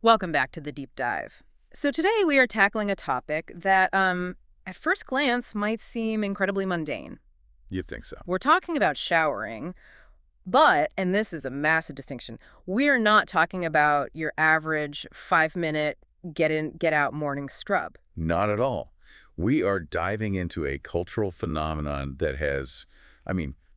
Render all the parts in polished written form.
Welcome back to the deep dive. So today we are tackling a topic that, at first glance, might seem incredibly mundane. You think so? We're talking about showering, but, and this is a massive distinction, we're not talking about your average 5-minute get in, get out morning scrub. Not at all. We are diving into a cultural phenomenon that has,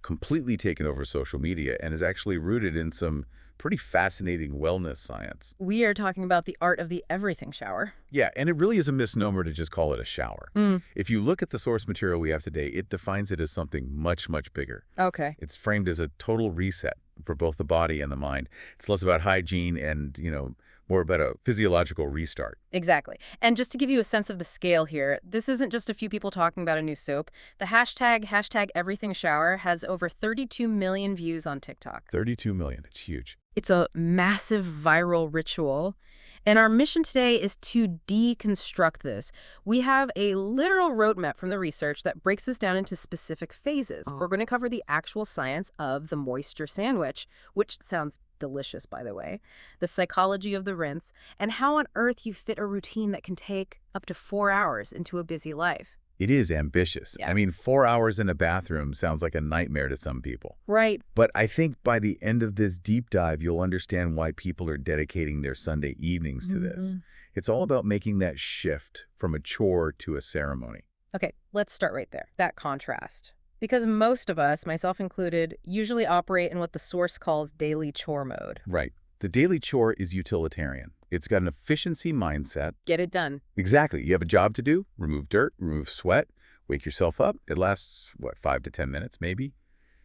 completely taken over social media and is actually rooted in some pretty fascinating wellness science. We are talking about the art of the everything shower. Yeah, and it really is a misnomer to just call it a shower. Mm. If you look at the source material we have today, it defines it as something much, much bigger. Okay. It's framed as a total reset for both the body and the mind. It's less about hygiene and, more about a physiological restart. Exactly. And just to give you a sense of the scale here, this isn't just a few people talking about a new soap. The hashtag everything shower has over 32 million views on TikTok. 32 million. It's huge. It's a massive viral ritual. And our mission today is to deconstruct this. We have a literal roadmap from the research that breaks this down into specific phases. We're going to cover the actual science of the moisture sandwich, which sounds delicious, by the way, the psychology of the rinse, and how on earth you fit a routine that can take up to 4 hours into a busy life. It is ambitious. Yeah. 4 hours in a bathroom sounds like a nightmare to some people. Right. But I think by the end of this deep dive, you'll understand why people are dedicating their Sunday evenings to this. It's all about making that shift from a chore to a ceremony. Okay, let's start right there, that contrast. Because most of us, myself included, usually operate in what the source calls daily chore mode. Right. The daily chore is utilitarian. It's got an efficiency mindset. Get it done. Exactly. You have a job to do, remove dirt, remove sweat, wake yourself up. It lasts, 5 to 10 minutes, maybe?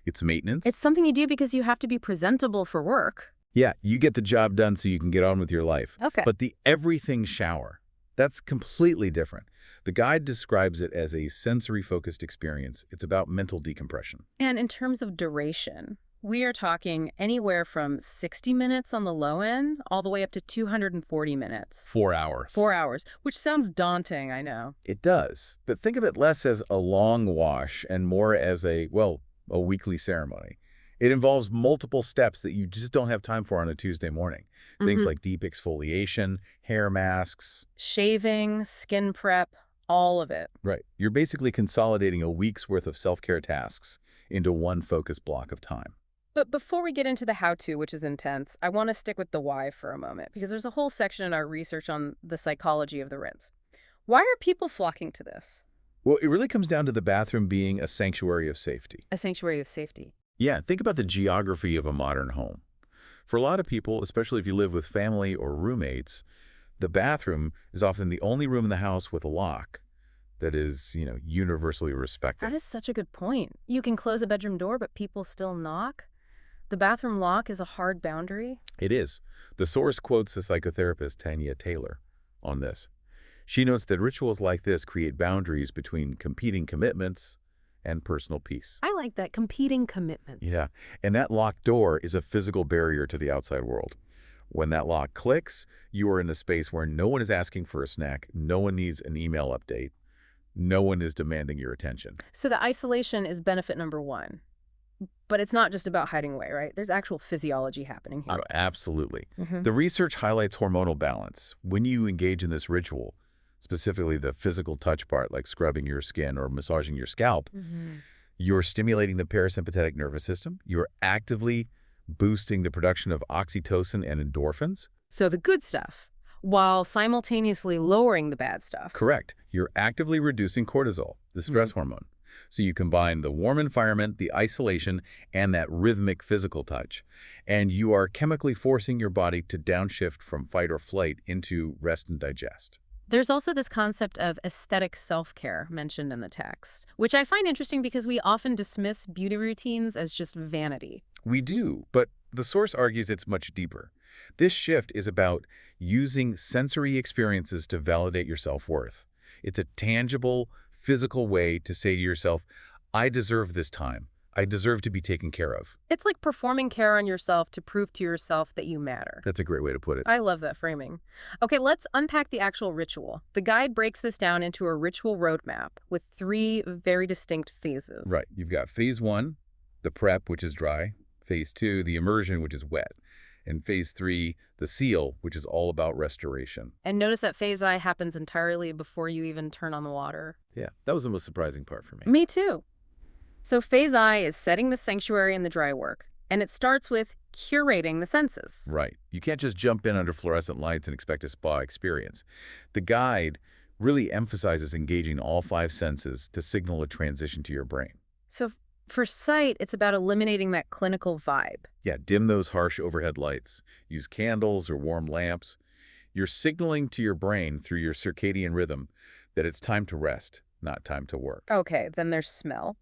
It's maintenance. It's something you do because you have to be presentable for work. Yeah, you get the job done so you can get on with your life. Okay. But the everything shower, that's completely different. The guide describes it as a sensory-focused experience. It's about mental decompression. And in terms of duration, we are talking anywhere from 60 minutes on the low end all the way up to 240 minutes. 4 hours. 4 hours, which sounds daunting, I know. It does. But think of it less as a long wash and more as a weekly ceremony. It involves multiple steps that you just don't have time for on a Tuesday morning. Things like deep exfoliation, hair masks. Shaving, skin prep, all of it. Right. You're basically consolidating a week's worth of self-care tasks into one focused block of time. But before we get into the how-to, which is intense, I want to stick with the why for a moment, because there's a whole section in our research on the psychology of the rinse. Why are people flocking to this? Well, it really comes down to the bathroom being a sanctuary of safety. A sanctuary of safety. Yeah, think about the geography of a modern home. For a lot of people, especially if you live with family or roommates, the bathroom is often the only room in the house with a lock that is, universally respected. That is such a good point. You can close a bedroom door, but people still knock? The bathroom lock is a hard boundary? It is. The source quotes the psychotherapist Tanya Taylor on this. She notes that rituals like this create boundaries between competing commitments and personal peace. I like that, competing commitments. Yeah, and that locked door is a physical barrier to the outside world. When that lock clicks, you are in a space where no one is asking for a snack, no one needs an email update, no one is demanding your attention. So the isolation is benefit number one. But it's not just about hiding away, right? There's actual physiology happening here. Oh, absolutely. The research highlights hormonal balance. When you engage in this ritual, specifically the physical touch part, like scrubbing your skin or massaging your scalp, you're stimulating the parasympathetic nervous system. You're actively boosting the production of oxytocin and endorphins. So the good stuff, while simultaneously lowering the bad stuff. Correct. You're actively reducing cortisol, the stress hormone. So you combine the warm environment, the isolation, and that rhythmic physical touch. And you are chemically forcing your body to downshift from fight or flight into rest and digest. There's also this concept of aesthetic self-care mentioned in the text, which I find interesting because we often dismiss beauty routines as just vanity. We do, but the source argues it's much deeper. This shift is about using sensory experiences to validate your self-worth. It's a tangible, physical way to say to yourself, I deserve this time. I deserve to be taken care of. It's like performing care on yourself to prove to yourself that you matter. That's a great way to put it. I love that framing. Okay, let's unpack the actual ritual. The guide breaks this down into a ritual roadmap with 3 very distinct phases. Right. You've got phase 1, the prep, which is dry. Phase 2, the immersion, which is wet. And phase 3, the seal, which is all about restoration. And notice that phase I happens entirely before you even turn on the water. Yeah, that was the most surprising part for me. Me too. So phase I is setting the sanctuary in the dry work, and it starts with curating the senses. Right. You can't just jump in under fluorescent lights and expect a spa experience. The guide really emphasizes engaging all 5 senses to signal a transition to your brain. So for sight, it's about eliminating that clinical vibe. Yeah, dim those harsh overhead lights. Use candles or warm lamps. You're signaling to your brain through your circadian rhythm that it's time to rest, not time to work. Okay, then there's smell.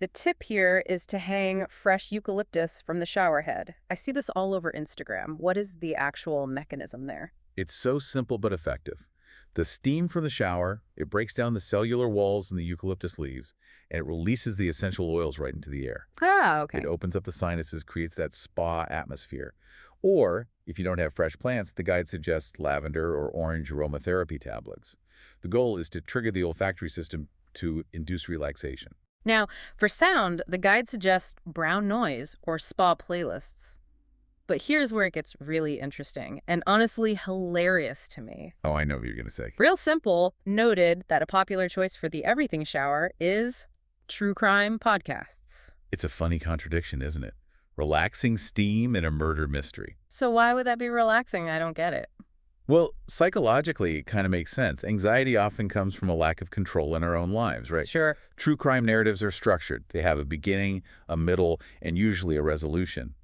The tip here is to hang fresh eucalyptus from the shower head. I see this all over Instagram. What is the actual mechanism there? It's so simple but effective. The steam from the shower, it breaks down the cellular walls in the eucalyptus leaves, and it releases the essential oils right into the air. Ah, okay. It opens up the sinuses, creates that spa atmosphere. Or, if you don't have fresh plants, the guide suggests lavender or orange aromatherapy tablets. The goal is to trigger the olfactory system to induce relaxation. Now, for sound, the guide suggests brown noise or spa playlists. But here's where it gets really interesting and honestly hilarious to me. Oh, I know what you're going to say. Real Simple noted that a popular choice for the everything shower is true crime podcasts. It's a funny contradiction, isn't it? Relaxing steam in a murder mystery. So why would that be relaxing? I don't get it. Well, psychologically, it kind of makes sense. Anxiety often comes from a lack of control in our own lives, right? Sure. True crime narratives are structured. They have a beginning, a middle, and usually a resolution.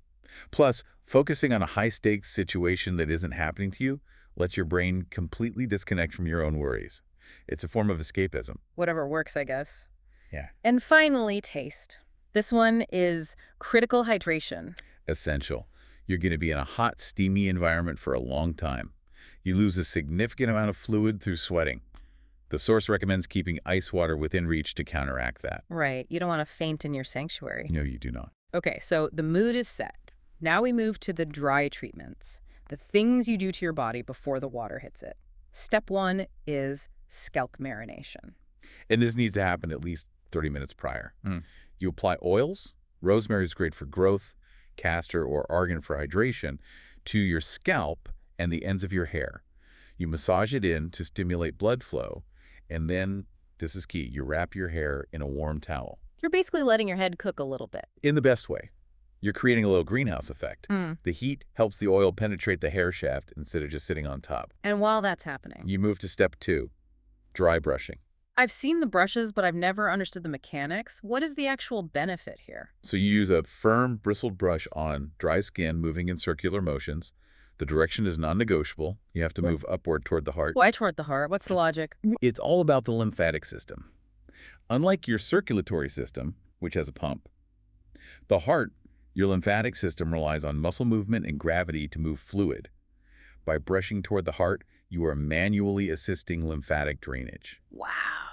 Plus, focusing on a high-stakes situation that isn't happening to you lets your brain completely disconnect from your own worries. It's a form of escapism. Whatever works, I guess. Yeah. And finally, taste. This one is critical hydration. Essential. You're going to be in a hot, steamy environment for a long time. You lose a significant amount of fluid through sweating. The source recommends keeping ice water within reach to counteract that. Right. You don't want to faint in your sanctuary. No, you do not. Okay, so the mood is set. Now we move to the dry treatments, the things you do to your body before the water hits it. Step 1 is scalp marination. And this needs to happen at least 30 minutes prior. You apply oils. Rosemary is great for growth, castor or argan for hydration, to your scalp and the ends of your hair. You massage it in to stimulate blood flow, and then, this is key, you wrap your hair in a warm towel. You're basically letting your head cook a little bit. In the best way. You're creating a little greenhouse effect. The heat helps the oil penetrate the hair shaft instead of just sitting on top. And while that's happening, You move to step 2, dry brushing. I've seen the brushes, but I've never understood the mechanics. What is the actual benefit here? So you use a firm, bristled brush on dry skin, moving in circular motions. The direction is non-negotiable. You have to move upward toward the heart. Why toward the heart? What's the logic? It's all about the lymphatic system. Unlike your circulatory system, which has a pump, the heart, your lymphatic system relies on muscle movement and gravity to move fluid. By brushing toward the heart, you are manually assisting lymphatic drainage. Wow.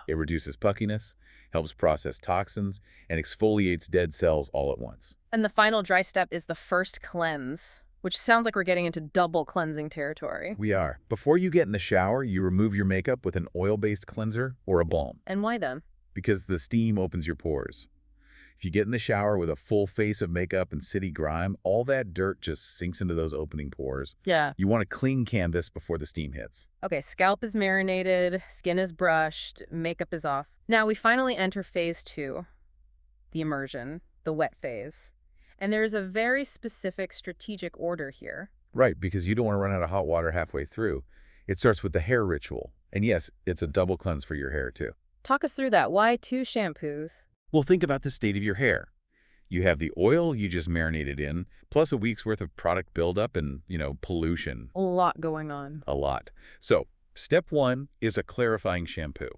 It reduces puffiness, helps process toxins, and exfoliates dead cells all at once. And the final dry step is the first cleanse, which sounds like we're getting into double cleansing territory. We are. Before you get in the shower, you remove your makeup with an oil-based cleanser or a balm, And why then? because the steam opens your pores. If you get in the shower with a full face of makeup and city grime, all that dirt just sinks into those opening pores. Yeah. You want a clean canvas before the steam hits. Okay, scalp is marinated, skin is brushed, makeup is off. Now we finally enter phase 2, the immersion, the wet phase. And there is a very specific strategic order here. Right, because you don't want to run out of hot water halfway through. It starts with the hair ritual. And yes, it's a double cleanse for your hair too. Talk us through that. Why 2 shampoos? Well, think about the state of your hair. You have the oil you just marinated in, plus a week's worth of product buildup and, pollution. A lot going on. A lot. So, step 1 is a clarifying shampoo.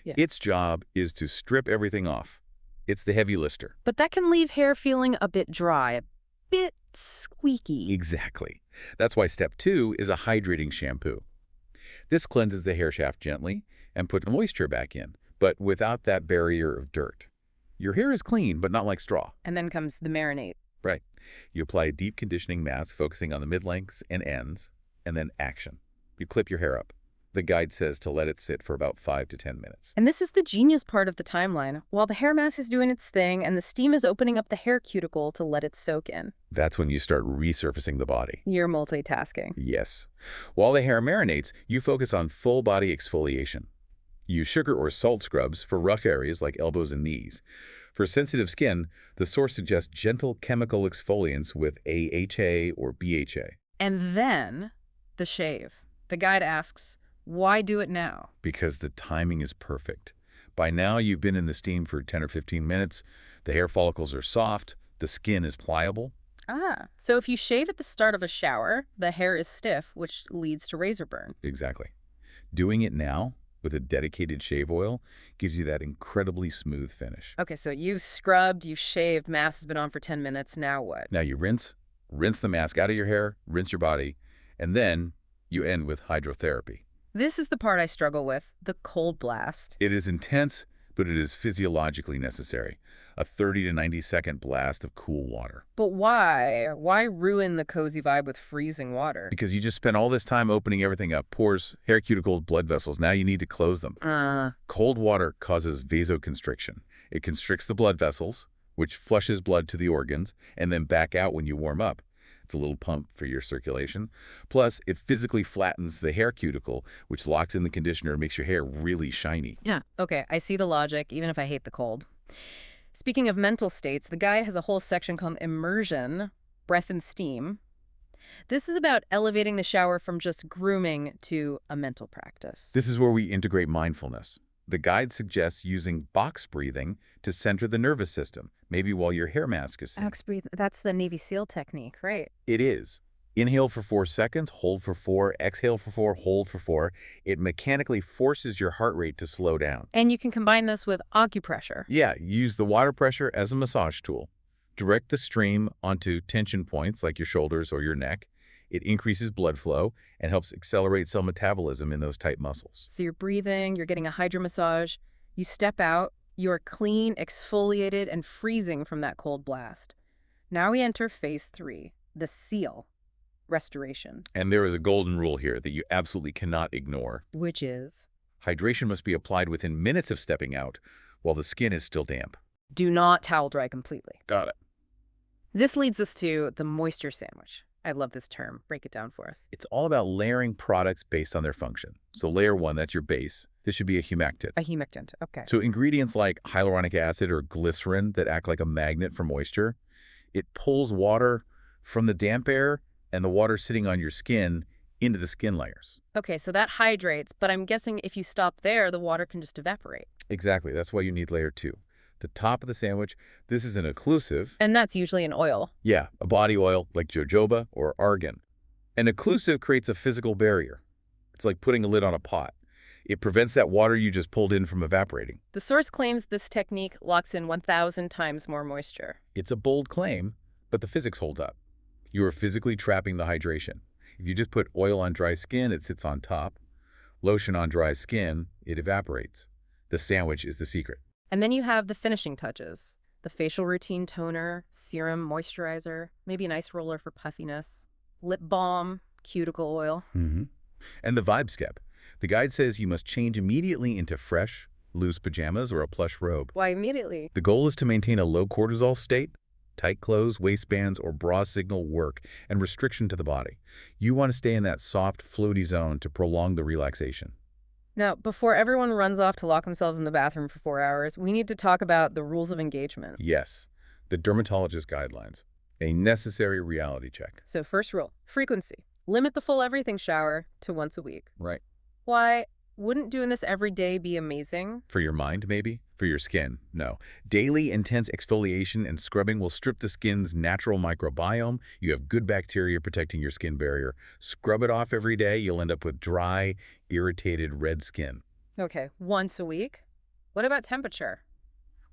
Yeah. Its job is to strip everything off. It's the heavy lister. But that can leave hair feeling a bit dry, a bit squeaky. Exactly. That's why step 2 is a hydrating shampoo. This cleanses the hair shaft gently and puts moisture back in, but without that barrier of dirt. Your hair is clean, but not like straw. And then comes the marinate. Right. You apply a deep conditioning mask focusing on the mid-lengths and ends, and then action. You clip your hair up. The guide says to let it sit for about 5 to 10 minutes. And this is the genius part of the timeline. While the hair mask is doing its thing and the steam is opening up the hair cuticle to let it soak in. That's when you start resurfacing the body. You're multitasking. Yes. While the hair marinates, you focus on full body exfoliation. Use sugar or salt scrubs for rough areas like elbows and knees. For sensitive skin, the source suggests gentle chemical exfoliants with AHA or BHA. And then the shave. The guide asks, why do it now? Because the timing is perfect. By now, you've been in the steam for 10 or 15 minutes. The hair follicles are soft. The skin is pliable. So if you shave at the start of a shower, the hair is stiff, which leads to razor burn. Exactly. Doing it now with a dedicated shave oil gives you that incredibly smooth finish. Okay, so you've scrubbed, you've shaved, mask has been on for 10 minutes, now what? Now you rinse the mask out of your hair, rinse your body, and then you end with hydrotherapy. This is the part I struggle with, the cold blast. It is intense, but it is physiologically necessary. A 30 to 90-second blast of cool water. But why? Why ruin the cozy vibe with freezing water? Because you just spent all this time opening everything up. Pores, hair cuticles, blood vessels. Now you need to close them. Cold water causes vasoconstriction. It constricts the blood vessels, which flushes blood to the organs, and then back out when you warm up. It's a little pump for your circulation. Plus, it physically flattens the hair cuticle, which locks in the conditioner and makes your hair really shiny. Yeah. Okay, I see the logic, even if I hate the cold. Speaking of mental states, the guide has a whole section called Immersion, breath and steam. This is about elevating the shower from just grooming to a mental practice. This is where we integrate mindfulness. The guide suggests using box breathing to center the nervous system, maybe while your hair mask is thin. Box breathe, that's the Navy SEAL technique, right? It is. Inhale for 4 seconds, hold for 4, exhale for 4, hold for 4. It mechanically forces your heart rate to slow down. And you can combine this with acupressure. Yeah, use the water pressure as a massage tool. Direct the stream onto tension points like your shoulders or your neck. It increases blood flow and helps accelerate cell metabolism in those tight muscles. So you're breathing, you're getting a hydro massage, you step out, you're clean, exfoliated, and freezing from that cold blast. Now we enter phase 3, the SEAL. Restoration. And there is a golden rule here that you absolutely cannot ignore. Which is? Hydration must be applied within minutes of stepping out while the skin is still damp. Do not towel dry completely. Got it. This leads us to the moisture sandwich. I love this term. Break it down for us. It's all about layering products based on their function. So layer 1, that's your base. This should be a humectant. A humectant, okay. So ingredients like hyaluronic acid or glycerin that act like a magnet for moisture, it pulls water from the damp air and the water sitting on your skin into the skin layers. Okay, so that hydrates, but I'm guessing if you stop there, the water can just evaporate. Exactly. That's why you need layer 2. The top of the sandwich, this is an occlusive. And that's usually an oil. Yeah, a body oil like jojoba or argan. An occlusive creates a physical barrier. It's like putting a lid on a pot. It prevents that water you just pulled in from evaporating. The source claims this technique locks in 1,000 times more moisture. It's a bold claim, but the physics hold up. You are physically trapping the hydration. If you just put oil on dry skin, it sits on top. Lotion on dry skin, it evaporates. The sandwich is the secret. And then you have the finishing touches. The facial routine toner, serum moisturizer, maybe an ice roller for puffiness, lip balm, cuticle oil. And the vibe step. The guide says you must change immediately into fresh, loose pajamas or a plush robe. Why immediately? The goal is to maintain a low cortisol state. Tight clothes, waistbands, or bra signal work and restriction to the body. You want to stay in that soft, floaty zone to prolong the relaxation. Now, before everyone runs off to lock themselves in the bathroom for 4 hours, we need to talk about the rules of engagement. Yes, the dermatologist guidelines. A necessary reality check. So first rule, frequency. Limit the full everything shower to once a week. Right. Why? Wouldn't doing this every day be amazing? For your mind, maybe? For your skin? No. Daily intense exfoliation and scrubbing will strip the skin's natural microbiome. You have good bacteria protecting your skin barrier. Scrub it off every day, you'll end up with dry, irritated red skin. Okay, once a week? What about temperature?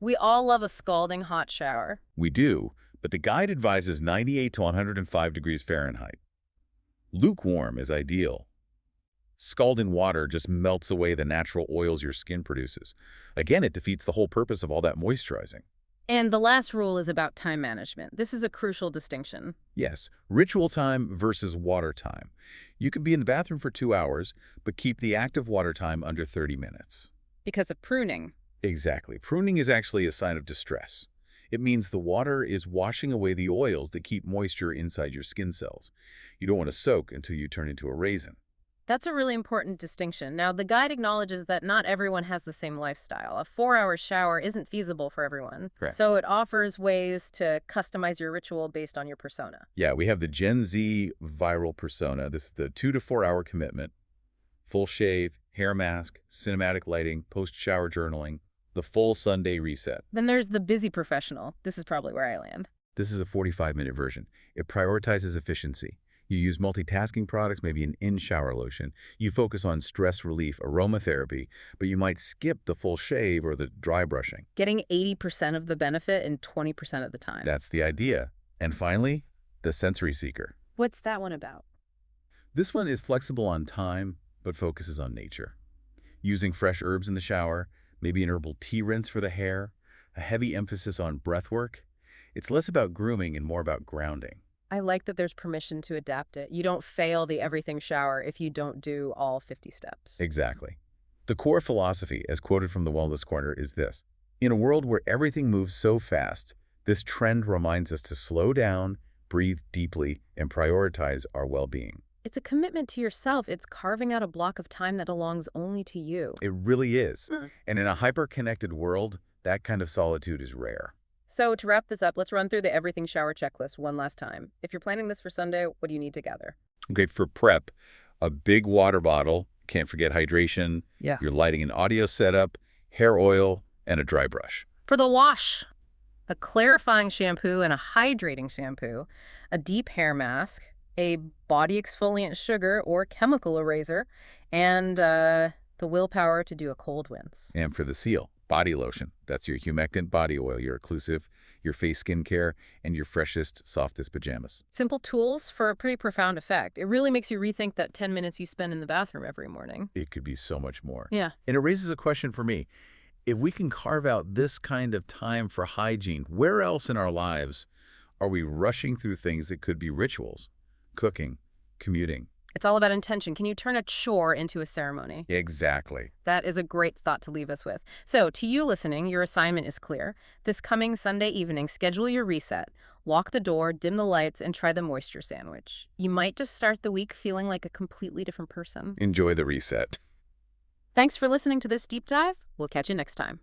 We all love a scalding hot shower. We do, but the guide advises 98 to 105 degrees Fahrenheit. Lukewarm is ideal. Scalding water just melts away the natural oils your skin produces. Again, it defeats the whole purpose of all that moisturizing. And the last rule is about time management. This is a crucial distinction. Yes, ritual time versus water time. You can be in the bathroom for 2 hours, but keep the active water time under 30 minutes. Because of pruning. Exactly. Pruning is actually a sign of distress. It means the water is washing away the oils that keep moisture inside your skin cells. You don't want to soak until you turn into a raisin. That's a really important distinction. Now, the guide acknowledges that not everyone has the same lifestyle. A 4-hour shower isn't feasible for everyone. Correct. So it offers ways to customize your ritual based on your persona. Yeah, we have the Gen Z viral persona. This is the 2 to 4 hour commitment, full shave, hair mask, cinematic lighting, post-shower journaling, the full Sunday reset. Then there's the busy professional. This is probably where I land. This is a 45-minute version. It prioritizes efficiency. You use multitasking products, maybe an in-shower lotion. You focus on stress relief, aromatherapy, but you might skip the full shave or the dry brushing. Getting 80% of the benefit in 20% of the time. That's the idea. And finally, the sensory seeker. What's that one about? This one is flexible on time, but focuses on nature. Using fresh herbs in the shower, maybe an herbal tea rinse for the hair, a heavy emphasis on breath work. It's less about grooming and more about grounding. I like that there's permission to adapt it. You don't fail the everything shower if you don't do all 50 steps. Exactly. The core philosophy, as quoted from the Wellness Corner, is this. In a world where everything moves so fast, this trend reminds us to slow down, breathe deeply, and prioritize our well-being. It's a commitment to yourself. It's carving out a block of time that belongs only to you. It really is. And in a hyper-connected world, that kind of solitude is rare. So to wrap this up, let's run through the everything shower checklist one last time. If you're planning this for Sunday, what do you need to gather? Okay, for prep, a big water bottle, can't forget hydration, your lighting and audio setup, hair oil, and a dry brush. For the wash, a clarifying shampoo and a hydrating shampoo, a deep hair mask, a body exfoliant sugar or chemical eraser, and the willpower to do a cold rinse. And for the seal, body lotion. That's your humectant body oil, your occlusive, your face skincare, and your freshest, softest pajamas. Simple tools for a pretty profound effect. It really makes you rethink that 10 minutes you spend in the bathroom every morning. It could be so much more. Yeah. And it raises a question for me. If we can carve out this kind of time for hygiene, where else in our lives are we rushing through things that could be rituals? Cooking, commuting. It's all about intention. Can you turn a chore into a ceremony? Exactly. That is a great thought to leave us with. So, to you listening, your assignment is clear. This coming Sunday evening, schedule your reset. Lock the door, dim the lights, and try the moisture sandwich. You might just start the week feeling like a completely different person. Enjoy the reset. Thanks for listening to this deep dive. We'll catch you next time.